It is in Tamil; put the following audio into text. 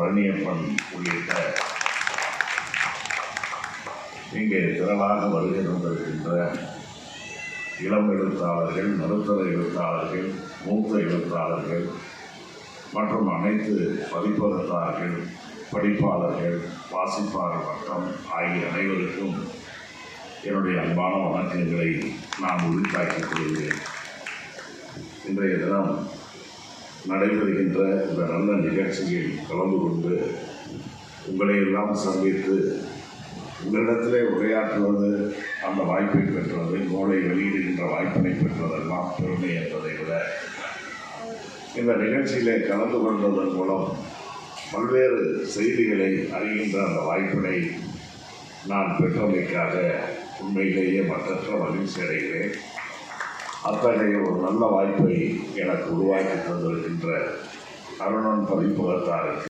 பழனியப்பன் உள்ளிட்ட இங்கே திரளாக வருகை தந்திருக்கின்ற இளம் எழுத்தாளர்கள், நடுத்தர எழுத்தாளர்கள், மூத்த எழுத்தாளர்கள் மற்றும் அனைத்து பதிப்பகத்தார்கள், படிப்பாளர்கள், வாசிப்பாளர் வட்டம் ஆகிய அனைவருக்கும் என்னுடைய அன்பான வணக்கங்களை நான் உரித்தாக்கிக் கொள்கிறேன். இன்றைய தினம் நடைபெறுகின்ற இந்த நல்ல நிகழ்ச்சியில் கலந்து கொண்டு உங்களை எல்லாம் சந்தித்து உங்களிடத்திலே உரையாற்றுவது, அந்த வாய்ப்பை பெற்றது, நூலை வெளியிடுகின்ற வாய்ப்பினை பெற்றதெல்லாம் பெருமை என்பதை விட இந்த நிகழ்ச்சியிலே கலந்து கொள்வதன் மூலம் பல்வேறு செய்திகளை அறிகின்ற அந்த வாய்ப்பினை நான் பெற்றமைக்காக உண்மையிலேயே மற்றற்ற மகிழ்ச்சி அடைகிறேன். அத்தகைய ஒரு நல்ல வாய்ப்பை எனக்கு உருவாக்கி தந்திருக்கின்ற அருணன் பதிப்பகத்தாருக்கு